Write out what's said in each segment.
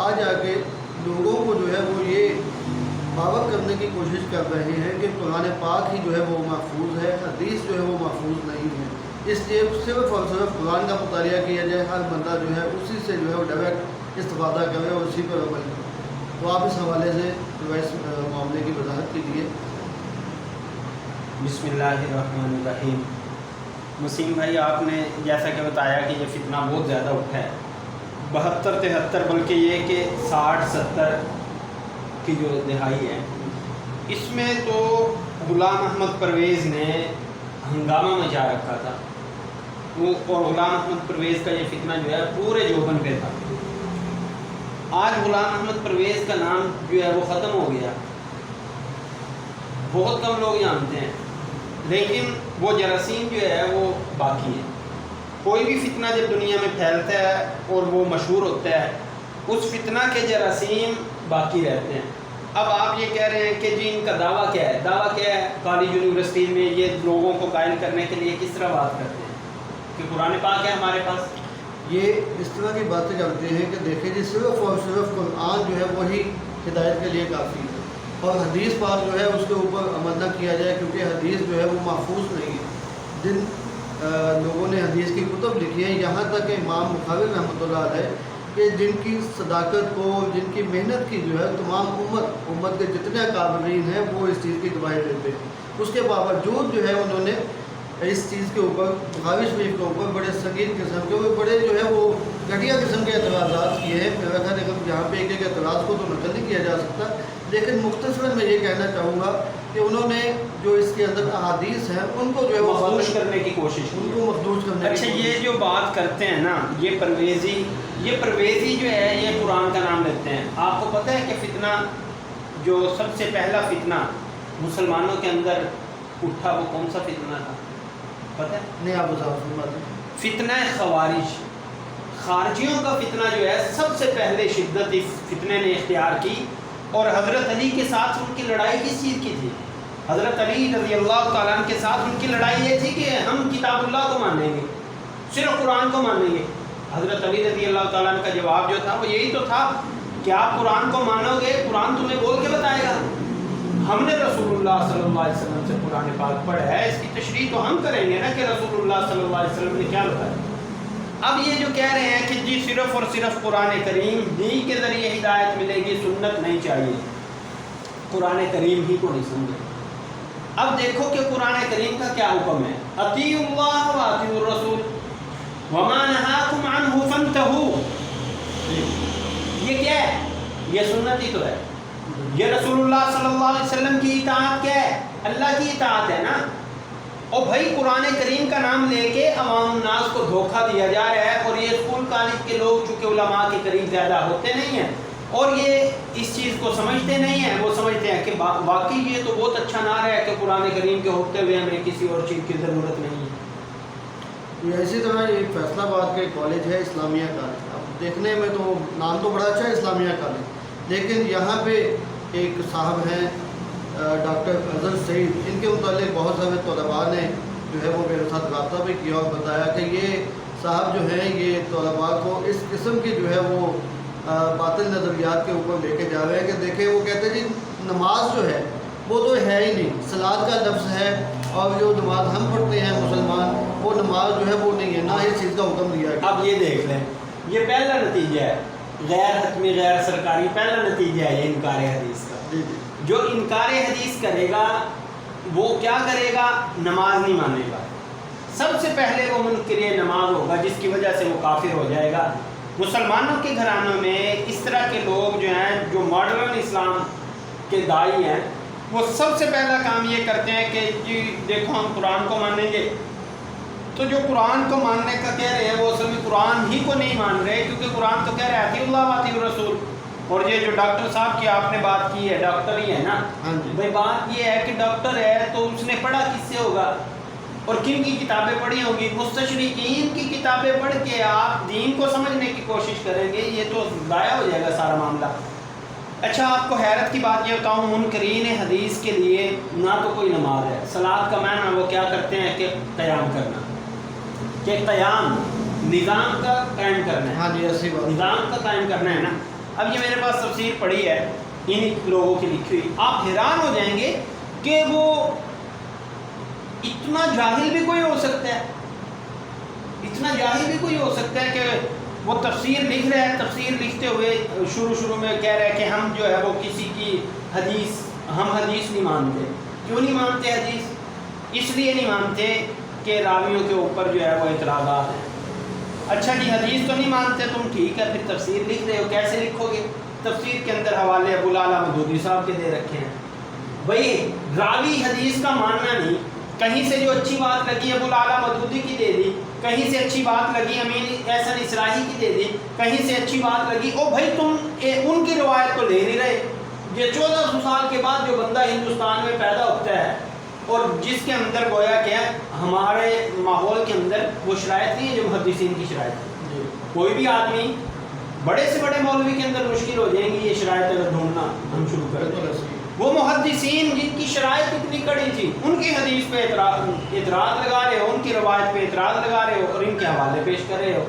آج آ کے لوگوں کو جو ہے وہ یہ باور کرنے کی کوشش کر رہے ہیں کہ قرآن پاک ہی جو ہے وہ محفوظ ہے، حدیث جو ہے وہ محفوظ نہیں ہے، اس لیے صرف اور صرف قرآن کا مطالعہ کیا جائے، ہر بندہ جو ہے اسی سے جو ہے وہ ڈائریکٹ استفادہ کرے اور اسی پر عمل کرے۔ تو آپ اس حوالے سے اس معاملے کی وضاحت کیجیے۔ بسم اللہ الرحمن الرحیم۔ وسیم بھائی، آپ نے جیسا کہ بتایا کہ یہ فتنہ بہت زیادہ اٹھا ہے، 72 73 بلکہ یہ کہ 60 70 کی جو دہائی ہے، اس میں تو غلام احمد پرویز نے ہنگامہ مچا رکھا تھا اور غلام احمد پرویز کا یہ فتنہ جو ہے پورے جوبن پہ تھا۔ آج غلام احمد پرویز کا نام جو ہے وہ ختم ہو گیا، بہت کم لوگ جانتے ہیں، لیکن وہ جراثیم جو ہے وہ باقی ہے۔ کوئی بھی فتنہ جب دنیا میں پھیلتا ہے اور وہ مشہور ہوتا ہے، اس فتنہ کے جراثیم باقی رہتے ہیں۔ اب آپ یہ کہہ رہے ہیں کہ جی ان کا دعویٰ کیا ہے؟ دعویٰ کیا ہے؟ کالج یونیورسٹی میں یہ لوگوں کو قائل کرنے کے لیے کس طرح بات کرتے ہیں کہ قرآن پاک ہے ہمارے پاس؟ یہ اس طرح کی باتیں کرتے ہیں کہ دیکھیں جی صرف اور صرف قرآن جو ہے وہی ہدایت کے لیے کافی ہے، اور حدیث پاک جو ہے اس کے اوپر عمل نہ کیا جائے، کیونکہ حدیث جو ہے وہ محفوظ نہیں ہے۔ جن لوگوں نے حدیث کی کتب لکھی ہیں، یہاں تک کہ امام بخاری رحمۃ اللہ علیہ کہ جن کی صداقت کو، جن کی محنت کی جو ہے تمام امت کے جتنے اکابرین ہیں وہ اس چیز کی گواہی دیتے ہیں، اس کے باوجود جو ہے انہوں نے اس چیز کے اوپر، بخاری شریف کے اوپر بڑے سنگین قسم کے، بڑے جو ہے وہ گھٹیا قسم کے اعتراضات کیے ہیں۔ میرا خیال ہے کہ یہاں پہ ایک اعتراض کو تو نقل نہیں کیا جا سکتا، لیکن مختصراً میں یہ کہنا چاہوں گا کہ انہوں نے جو اس کے اندر احادیث ہیں ان کو جو ہے مخدوش کرنے کی کوشش کی، ان کو مخدوش کرنے کی اچھا کوشش۔ یہ جو بات کرتے ہیں نا، یہ پرویزی جو ہے یہ قرآن کا نام لیتے ہیں۔ آپ کو پتہ ہے کہ فتنہ جو سب سے پہلا فتنہ مسلمانوں کے اندر اٹھا وہ کون سا فتنہ تھا پتہ ہے؟ نہیں، آپ وضاحت فرمائیں۔ فتنہ خوارج، خارجیوں کا فتنہ جو ہے سب سے پہلے شدت اس فتنے نے اختیار کی، اور حضرت علی کے ساتھ ان کی لڑائی کس چیز کی تھی؟ حضرت علی رضی اللہ تعالیٰ عنہ کے ساتھ ان کی لڑائی یہ تھی کہ ہم کتاب اللہ کو مانیں گے، صرف قرآن کو مانیں گے۔ حضرت علی رضی اللہ تعالیٰ عنہ کا جواب جو تھا وہ یہی تو تھا کہ آپ قرآن کو مانو گے، قرآن تمہیں بول کے بتائے گا، ہم نے رسول اللہ صلی اللہ علیہ وسلم سے قرآن پاک پڑھا ہے، اس کی تشریح تو ہم کریں گے نا کہ رسول اللہ صلی اللہ علیہ وسلم نے کیا بتایا۔ اب یہ جو کہہ رہے ہیں کہ جی صرف اور صرف قرآن کریم ہی کے ذریعے ہدایت ملے گی، سنت نہیں چاہیے، قرآن کریم ہی کو نہیں سمجھے۔ اب دیکھو کہ قرآن کریم کا کیا حکم ہے، اطیعوا اللہ و اطیعوا الرسول وما نہاکم عنہ فانتہوا۔ یہ کیا ہے؟ یہ سنت ہی تو ہے، یہ رسول اللہ صلی اللہ علیہ وسلم کی اطاعت کیا ہے؟ اللہ کی اطاعت ہے نا۔ اور بھائی قرآن کریم کا نام لے کے عوام الناس کو دھوکہ دیا جا رہا ہے، اور یہ اسکول کالج کے لوگ چونکہ علماء کے قریب زیادہ ہوتے نہیں ہیں اور یہ اس چیز کو سمجھتے نہیں ہیں، وہ سمجھتے ہیں کہ واقعی یہ تو بہت اچھا نعرہ ہے کہ قرآن کریم کے ہوتے ہوئے ہمیں کسی اور چیز کی ضرورت نہیں ہے۔ اسی طرح ایک فیصلہ آباد کا کالج ہے اسلامیہ کالج، اب دیکھنے میں تو نام تو بڑا اچھا ہے اسلامیہ کالج، لیکن یہاں پہ ایک صاحب ہیں ڈاکٹر اظہر سعید، ان کے متعلق بہت سارے طلباء نے جو ہے وہ میرے ساتھ رابطہ بھی کیا اور بتایا کہ یہ صاحب جو ہیں یہ طلباء کو اس قسم کی جو ہے وہ باطل نظریات کے اوپر لے کے جا رہے ہیں کہ دیکھیں وہ کہتے ہیں جی نماز جو ہے وہ تو ہے ہی نہیں، صلاۃ کا لفظ ہے، اور جو نماز ہم پڑھتے ہیں مسلمان وہ نماز جو ہے وہ نہیں ہے، نہ اس چیز کا حکم دیا ہے۔ اب یہ دیکھ لیں، یہ پہلا نتیجہ ہے، غیر حتمی غیر سرکاری پہلا نتیجہ ہے یہ انکار حدیث کا۔ جی جی، جو انکار حدیث کرے گا وہ کیا کرے گا؟ نماز نہیں مانے گا، سب سے پہلے وہ منکر نماز ہوگا، جس کی وجہ سے وہ کافر ہو جائے گا۔ مسلمانوں کے گھرانوں میں اس طرح کے لوگ جو ہیں جو ماڈرن اسلام کے داعی ہیں، وہ سب سے پہلا کام یہ کرتے ہیں کہ جی دیکھو ہم قرآن کو مانیں گے، تو جو قرآن کو ماننے کا کہہ رہے ہیں وہ اصل میں قرآن ہی کو نہیں مان رہے، کیونکہ قرآن تو کہہ رہے ہیں اطیعوا اللہ و اطیعوا الرسول۔ اور یہ جو ڈاکٹر صاحب کی آپ نے بات کی ہے، ڈاکٹر ہی ہے نا، ہاں جی، بھائی بات یہ ہے کہ ڈاکٹر ہے تو اس نے پڑھا کس سے ہوگا اور کن کی کتابیں پڑھی ہوں گی؟ مستشرقین کی کتابیں پڑھ کے آپ دین کو سمجھنے کی کوشش کریں گے، یہ تو ضائع ہو جائے گا سارا معاملہ۔ اچھا آپ کو حیرت کی بات یہ بتاؤں، منکرین حدیث کے لیے نہ تو کوئی نماز ہے، صلاۃ کا معنی وہ کیا کرتے ہیں کہ قیام کرنا، کہ قیام نظام کا قائم کرنا ہے، ہاں جی، ایسی بات۔ نظام کا قائم کرنا ہے نا۔ اب یہ میرے پاس تفسیر پڑھی ہے ان لوگوں کی لکھی ہوئی، آپ حیران ہو جائیں گے کہ وہ اتنا جاہل بھی کوئی ہو سکتا ہے، اتنا جاہل بھی کوئی ہو سکتا ہے کہ وہ تفسیر لکھ رہا ہے، تفسیر لکھتے ہوئے شروع میں کہہ رہا ہے کہ ہم جو ہے وہ کسی کی حدیث، ہم حدیث نہیں مانتے۔ کیوں نہیں مانتے حدیث؟ اس لیے نہیں مانتے کہ راویوں کے اوپر جو ہے وہ اعتراضات ہیں۔ اچھا جی حدیث تو نہیں مانتے تم، ٹھیک ہے، پھر تفسیر لکھ رہے ہو، کیسے لکھو گے؟ تفسیر کے اندر حوالے ابو الاعلیٰ مودودی صاحب کے دے رکھے ہیں۔ بھائی راوی حدیث کا ماننا نہیں، کہیں سے جو اچھی بات لگی ابو الاعلیٰ مودودی کی دے دی، کہیں سے اچھی بات لگی امین احسن اصلاحی کی دے دی، کہیں سے اچھی بات لگی، او بھائی تم ان کی روایت تو لے نہیں رہے۔ یہ 1400 سال کے بعد جو بندہ ہندوستان میں پیدا ہوتا ہے اور جس کے اندر گویا کہ ہمارے ماحول کے اندر وہ شرائط نہیں ہے جو محدثین کی شرائط ہے۔ کوئی بھی آدمی بڑے سے بڑے مولوی کے اندر مشکل ہو جائیں گی یہ شرائط اگر ڈھونڈنا ہم شروع کریں تو۔ وہ محدثین جن کی شرائط اتنی کڑی تھی، ان کی حدیث پہ اعتراض لگا رہے ہو، ان کی روایت پہ اعتراض لگا رہے ہو اور ان کے حوالے پیش کر رہے ہو۔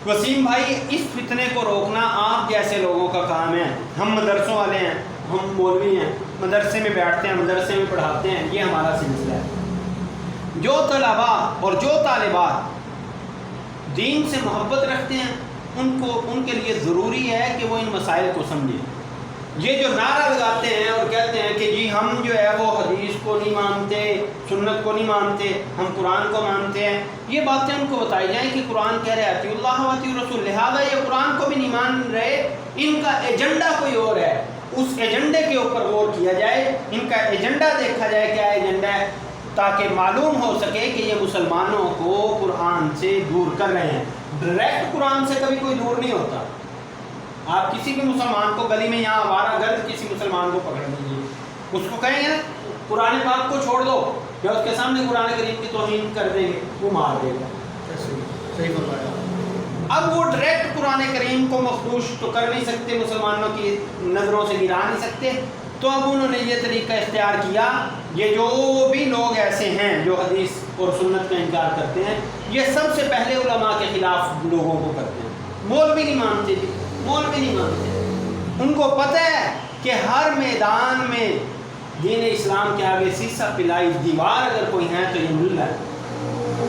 وسیم بھائی اس فتنے کو روکنا آپ جیسے لوگوں کا کام ہے۔ ہم مدرسوں والے ہیں، ہم مولوی ہیں، مدرسے میں بیٹھتے ہیں، مدرسے میں پڑھاتے ہیں، یہ ہمارا سلسلہ ہے۔ جو طلباء اور جو طالبات دین سے محبت رکھتے ہیں ان کے لیے ضروری ہے کہ وہ ان مسائل کو سمجھیں۔ یہ جو نعرہ لگاتے ہیں اور کہتے ہیں کہ جی ہم جو ہے وہ حدیث کو نہیں مانتے، سنت کو نہیں مانتے، ہم قرآن کو مانتے ہیں، یہ باتیں ان کو بتائی جائیں کہ قرآن کہہ رہے اطیعوا اللہ و اطیعوا الرسول، لہٰذا یہ قرآن کو بھی نہیں مان رہے، ان کا ایجنڈا کوئی اور ہے، اس ایجنڈے کے اوپر غور کیا جائے، ان کا ایجنڈا دیکھا جائے کیا ایجنڈا ہے، تاکہ معلوم ہو سکے کہ یہ مسلمانوں کو قرآن سے دور کر رہے ہیں۔ ڈائریکٹ قرآن سے کبھی کوئی دور نہیں ہوتا۔ آپ کسی بھی مسلمان کو گلی میں یہاں آوارہ گرد کسی مسلمان کو پکڑ لیجیے، اس کو کہیں گے نا قرآن پاک کو چھوڑ دو، یا اس کے سامنے قرآن کریم کی توہین کر دیں گے، وہ مار دے گا۔ صحیح فرمایا۔ اب وہ ڈائریکٹ قرآن کریم کو مخدوش تو کر نہیں سکتے، مسلمانوں کی نظروں سے گرا نہیں سکتے، تو اب انہوں نے یہ طریقہ اختیار کیا، یہ جو بھی لوگ ایسے ہیں جو حدیث اور سنت کا انکار کرتے ہیں، یہ سب سے پہلے علماء کے خلاف لوگوں کو کرتے ہیں۔ مولوی نہیں مانتے جی، مولوی نہیں مانتے، ان کو پتہ ہے کہ ہر میدان میں دین اسلام کے آگے سیسا پلائی دیوار اگر کوئی ہے تو یہ ملا ہے،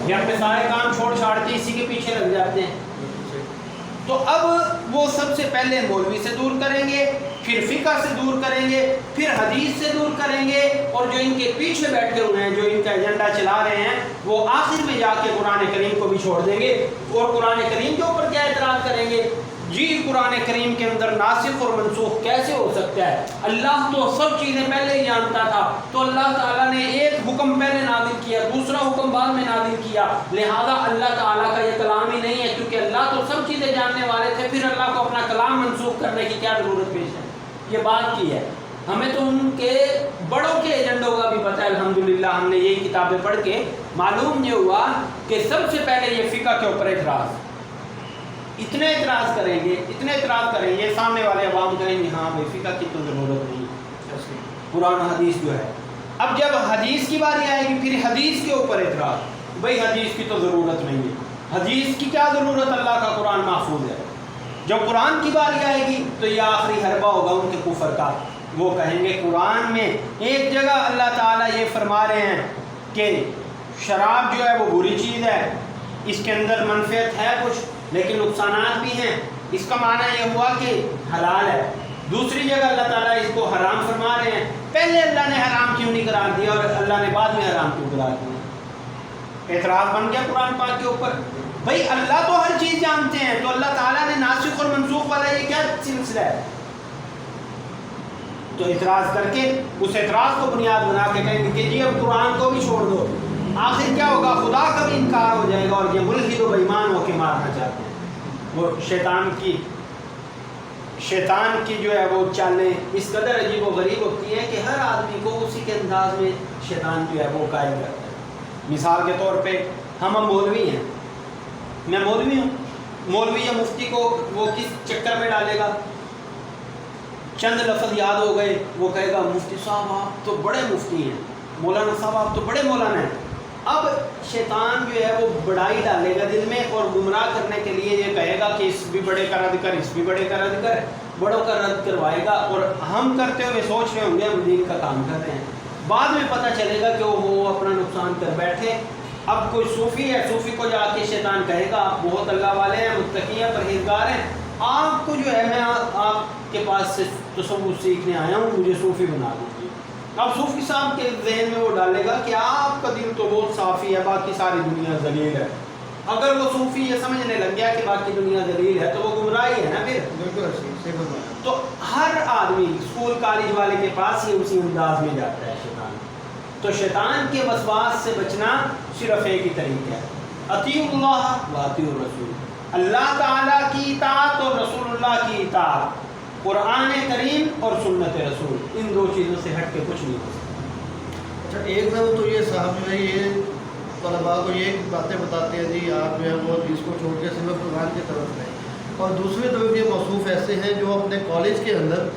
یہ اپنے سارے کام چھوڑ چھاڑ کے اسی کے پیچھے لگ جاتے ہیں۔ تو اب وہ سب سے پہلے مولوی سے دور کریں گے، پھر فقہ سے دور کریں گے، پھر حدیث سے دور کریں گے، اور جو ان کے پیچھے بیٹھے ہوئے ہیں، جو ان کا ایجنڈا چلا رہے ہیں، وہ آخر میں جا کے قرآن کریم کو بھی چھوڑ دیں گے۔ اور قرآن کریم کے اوپر کیا اعتراض کریں گے؟ جی قرآن کریم کے اندر ناسخ اور منسوخ کیسے ہو سکتا ہے؟ اللہ تو سب چیزیں پہلے ہی جانتا تھا، تو اللہ تعالیٰ نے ایک حکم پہلے نازل کیا، دوسرا حکم بعد میں نازل کیا، لہذا اللہ تعالیٰ کا یہ کلام ہی نہیں ہے، کیونکہ اللہ تو سب چیزیں جاننے والے تھے، پھر اللہ کو اپنا کلام منسوخ کرنے کی کیا ضرورت پیش ہے؟ یہ بات کی ہے۔ ہمیں تو ان کے بڑوں کے ایجنڈوں کا بھی پتہ ہے، الحمدللہ ہم نے یہی کتابیں پڑھ کے معلوم یہ ہوا کہ سب سے پہلے یہ فقہ کے اوپر اعتراض، اتنے اعتراض کریں گے، اتنے اعتراض کریں گے، سامنے والے عوام کہیں گے ہاں بھائی فقہ کی تو ضرورت نہیں، قرآن حدیث جو ہے۔ اب جب حدیث کی باری آئے گی پھر حدیث کے اوپر اعتراض، بھائی حدیث کی تو ضرورت نہیں ہے، حدیث کی کیا ضرورت، اللہ کا قرآن محفوظ ہے۔ جب قرآن کی باری آئے گی تو یہ آخری حربہ ہوگا ان کے کفر کا، وہ کہیں گے قرآن میں ایک جگہ اللہ تعالیٰ یہ فرما رہے ہیں کہ شراب جو ہے وہ بری چیز ہے، اس کے اندر منفعت ہے کچھ لیکن نقصانات بھی ہیں، اس کا معنی یہ ہوا کہ حلال ہے۔ دوسری جگہ اللہ تعالیٰ اس کو حرام فرما رہے ہیں، پہلے اللہ نے حرام کیوں نہیں قرار دیا اور اللہ نے بعد میں حرام کیوں قرار دیا؟ اعتراض بن گیا قرآن پاک کے اوپر۔ بھائی اللہ تو ہر چیز جانتے ہیں، تو اللہ تعالیٰ نے ناسخ اور منسوخ والا یہ کیا سلسلہ ہے؟ تو اعتراض کر کے اس اعتراض کو بنیاد بنا کے کہیں گے کہ جی اب قرآن کو بھی چھوڑ دو، آخر کیا ہوگا؟ خدا کا بھی انکار ہو جائے گا، اور یہ ملحد و بےایمان ہو کے مارنا چاہتے ہیں۔ وہ شیطان کی جو ہے وہ چالیں اس قدر عجیب و غریب ہوتی ہے کہ ہر آدمی کو اسی کے انداز میں شیطان جو ہے وہ قائل کرتا ہے۔ مثال کے طور پہ ہم مولوی ہیں، میں مولوی ہوں، مولوی یا مفتی کو وہ کس چکر میں ڈالے گا؟ چند لفظ یاد ہو گئے، وہ کہے گا مفتی صاحب آپ تو بڑے مفتی ہیں، مولانا صاحب آپ تو بڑے مولانا ہیں، اب شیطان جو ہے وہ بڑائی ڈالے گا دل میں اور گمراہ کرنے کے لیے یہ کہے گا کہ اس بھی بڑے کا رد کر، اس بھی بڑے کا رد کر، بڑوں کا رد کروائے گا، اور ہم کرتے ہوئے سوچ رہے ہوں گے ہم دین کا کام کر رہے ہیں، بعد میں پتہ چلے گا کہ وہ اپنا نقصان کر بیٹھے۔ اب کوئی صوفی ہے، صوفی کو جا کے شیطان کہے گا آپ بہت اللہ والے ہیں، متقی ہیں، پرہیزگار ہیں، آپ کو جو ہے میں آپ کے پاس سے تصوف سیکھنے آیا ہوں، مجھے صوفی بنا دیجیے۔ اب صوفی صاحب کے ذہن میں وہ ڈالے گا کہ آپ کا دل تو بہت صافی ہے، باقی ساری دنیا ذلیل ہے۔ اگر وہ صوفی یہ سمجھنے لگ گیا کہ باقی دنیا ذلیل ہے تو وہ گمراہی ہے نا پھر۔ بالکل صحیح فرمایا۔ تو ہر آدمی اسکول کالج والے کے پاس یہ اسی انداز میں جاتا ہے شیطان۔ تو شیطان کے وسواس سے بچنا صرف ایک ہی طریقہ ہے، اطیعوا اللہ و اطیعوا الرسول، اللہ تعالیٰ کی اطاعت اور رسول اللہ کی اطاعت، قرآن کریم اور سنت رسول، ان دو چیزوں سے ہٹ کے کچھ نہیں ہو سکتا۔ اچھا، ایک طرف تو یہ صاحب جو ہے یہ طلباء کو یہ باتیں بتاتے ہیں جی آپ جو ہے وہ حدیث کو چھوڑ کے صرف قرآن کی طرف ہیں، اور دوسری طرف یہ موصوف ایسے ہیں جو اپنے کالج کے اندر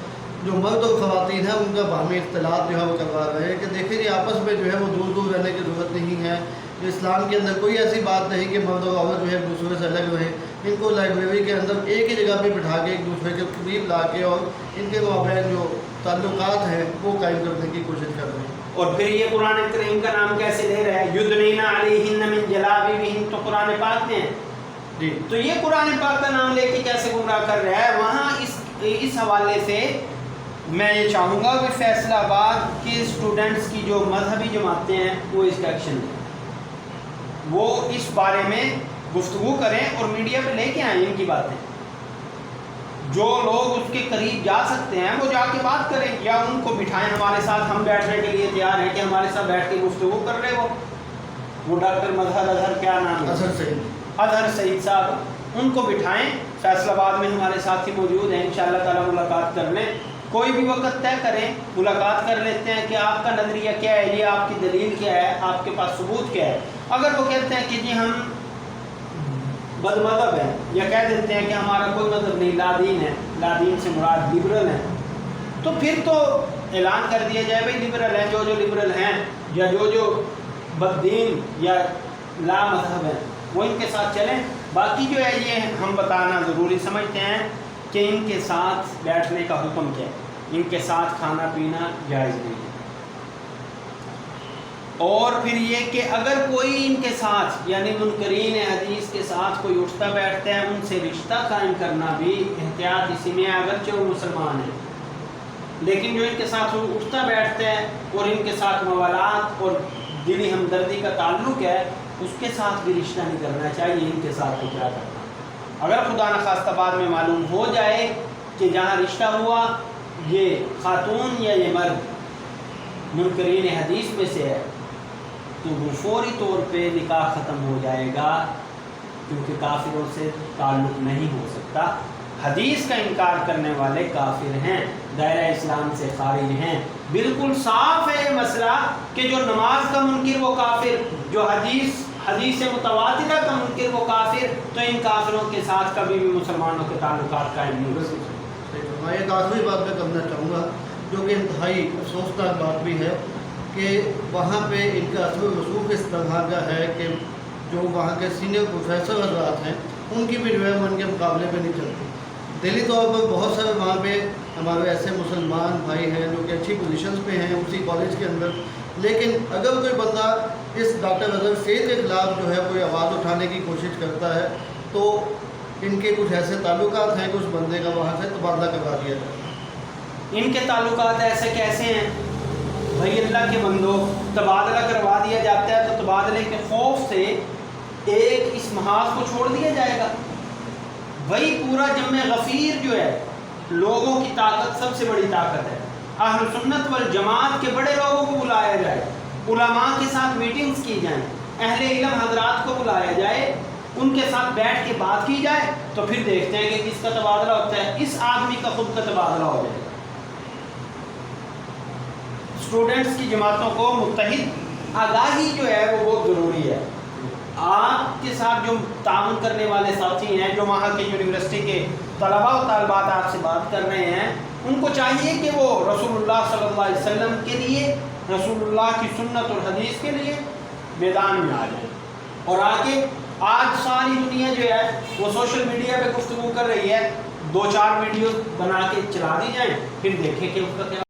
جو مرد اور خواتین ہیں ان کا باہمی اختلاط جو ہے وہ کروا رہے ہیں کہ دیکھیں جی آپس میں جو ہے وہ دور دور رہنے کی ضرورت نہیں ہے، اسلام کے اندر کوئی ایسی بات نہیں کہ مرد اور عورت جو ہے ایک دوسرے سے الگ رہیں، ان کو لائبریری کے اندر ایک ہی جگہ پہ بٹھا کے ایک دوسرے کے قریب لا کے اور ان کے مابین جو تعلقات ہیں وہ قائم کرنے کی کوشش کر رہے ہیں۔ اور پھر یہ قرآن کریم کا نام کیسے لے رہا ہے؟ یدنین علیہن من جلابیبہن، تو قرآن پاک میں ہے جی، تو یہ قرآن پاک کا نام لے کے کیسے گمراہ کر رہا ہے؟ وہاں اس حوالے سے میں یہ چاہوں گا کہ فیصل آباد کے اسٹوڈنٹس کی جو مذہبی جماعتیں ہیں وہ اس کا ایکشن لیں، وہ اس بارے میں گفتگو کریں اور میڈیا پہ لے کے آئیں ان کی باتیں، جو لوگ اس کے قریب جا سکتے ہیں وہ جا کے بات کریں، یا ان کو بٹھائیں ہمارے ساتھ، ہم بیٹھنے کے لیے تیار ہیں کہ ہمارے ساتھ بیٹھ کے گفتگو کر رہے وہ ڈاکٹر مظہر اظہر کیا نام ہے، اظہر سعید صاحب، ان کو بٹھائیں، فیصل آباد میں ہمارے ساتھی موجود ہیں، انشاءاللہ تعالیٰ ملاقات کر لیں، کوئی بھی وقت طے کریں، ملاقات کر لیتے ہیں کہ آپ کا نظریہ کیا ہے، یہ آپ کی دلیل کیا ہے، آپ کے پاس ثبوت کیا ہے۔ اگر وہ کہتے ہیں کہ جی ہم بد مذہب ہیں، یا کہہ دیتے ہیں کہ ہمارا کوئی مذہب نہیں، لا دین ہے، لا دین سے مراد لبرل ہیں، تو پھر تو اعلان کر دیا جائے بھائی لبرل ہیں، جو لبرل ہیں یا جو بد دین یا لا مذہب ہیں وہ ان کے ساتھ چلیں۔ باقی جو ہے یہ ہم بتانا ضروری سمجھتے ہیں کہ ان کے ساتھ بیٹھنے کا حکم کیا ہے، ان کے ساتھ کھانا پینا جائز نہیں ہے، اور پھر یہ کہ اگر کوئی ان کے ساتھ یعنی منکرین حدیث کے ساتھ کوئی اٹھتا بیٹھتا ہے، ان سے رشتہ قائم کرنا بھی احتیاط اسی میں ہے، اگرچہ وہ مسلمان ہیں، لیکن جو ان کے ساتھ اٹھتا بیٹھتا ہے اور ان کے ساتھ موالات اور دلی ہمدردی کا تعلق ہے، اس کے ساتھ بھی رشتہ نہیں کرنا چاہیے، ان کے ساتھ تو کیا کرنا۔ اگر خدا نخواستہ بعد میں معلوم ہو جائے کہ جہاں رشتہ ہوا یہ خاتون یا یہ مرد منکرین حدیث میں سے ہے تو وہ فوری طور پہ نکاح ختم ہو جائے گا، کیونکہ کافروں سے تعلق نہیں ہو سکتا۔ حدیث کا انکار کرنے والے کافر ہیں، دائرہ اسلام سے خارج ہیں، بالکل صاف ہے یہ مسئلہ کہ جو نماز کا منکر وہ کافر، جو حدیث متواترہ کا منکر وہ کافر، تو ان کافروں کے ساتھ کبھی بھی مسلمانوں کے تعلقات قائم نہیں ہو سکتے۔ میں ایک آخری بات میں کرنا چاہوں گا جو کہ انتہائی افسوسناک بات بھی ہے کہ وہاں پہ ان کا اثر و رسوخ اس طرح کا ہے کہ جو وہاں کے سینئر پروفیسر حضرات ہیں ان کی بھی جو ہے ان کے مقابلے میں نہیں چلتی۔ دلی طور پر بہت سارے وہاں پہ ہمارے ایسے مسلمان بھائی ہیں جو کہ اچھی پوزیشنز پہ ہیں اسی کالج کے اندر، لیکن اگر کوئی بندہ اس ڈاکٹر اظہر سعید کے خلاف جو ہے کوئی آواز اٹھانے کی کوشش کرتا ہے تو ان کے کچھ ایسے تعلقات ہیں کہ اس بندے کا وہاں سے تبادلہ کروا دیا جائے۔ ان کے تعلقات ایسے کیسے ہیں بھائی اللہ کے بندو؟ تبادلہ کروا دیا جاتا ہے تو تبادلے کے خوف سے ایک اس محاذ کو چھوڑ دیا جائے گا؟ وہی پورا جمع غفیر جو ہے، لوگوں کی طاقت سب سے بڑی طاقت ہے، اہل سنت والجماعت کے بڑے لوگوں کو بلایا جائے، علماء کے ساتھ میٹنگز کی جائیں، اہل علم حضرات کو بلایا جائے، ان کے ساتھ بیٹھ کے بات کی جائے، تو پھر دیکھتے ہیں کہ کس کا تبادلہ ہوتا ہے۔ اس آدمی کا خود کا تبادلہ ہو جائے گا۔ اسٹوڈنٹس کی جماعتوں کو متحد آگاہی جو ہے وہ بہت ضروری ہے۔ آپ کے ساتھ جو تعاون کرنے والے ساتھی ہیں، جو وہاں کے یونیورسٹی کے طلباء و طالبات آپ سے بات کر رہے ہیں، ان کو چاہیے کہ وہ رسول اللہ صلی اللہ علیہ وسلم کے لیے، رسول اللہ کی سنت اور حدیث کے لیے میدان میں آ جائیں اور آ کے آج ساری دنیا جو ہے وہ سوشل میڈیا پہ گفتگو کر رہی ہے، 2-4 ویڈیو بنا کے چلا دی جائیں، پھر دیکھیں کہ اس کا کیا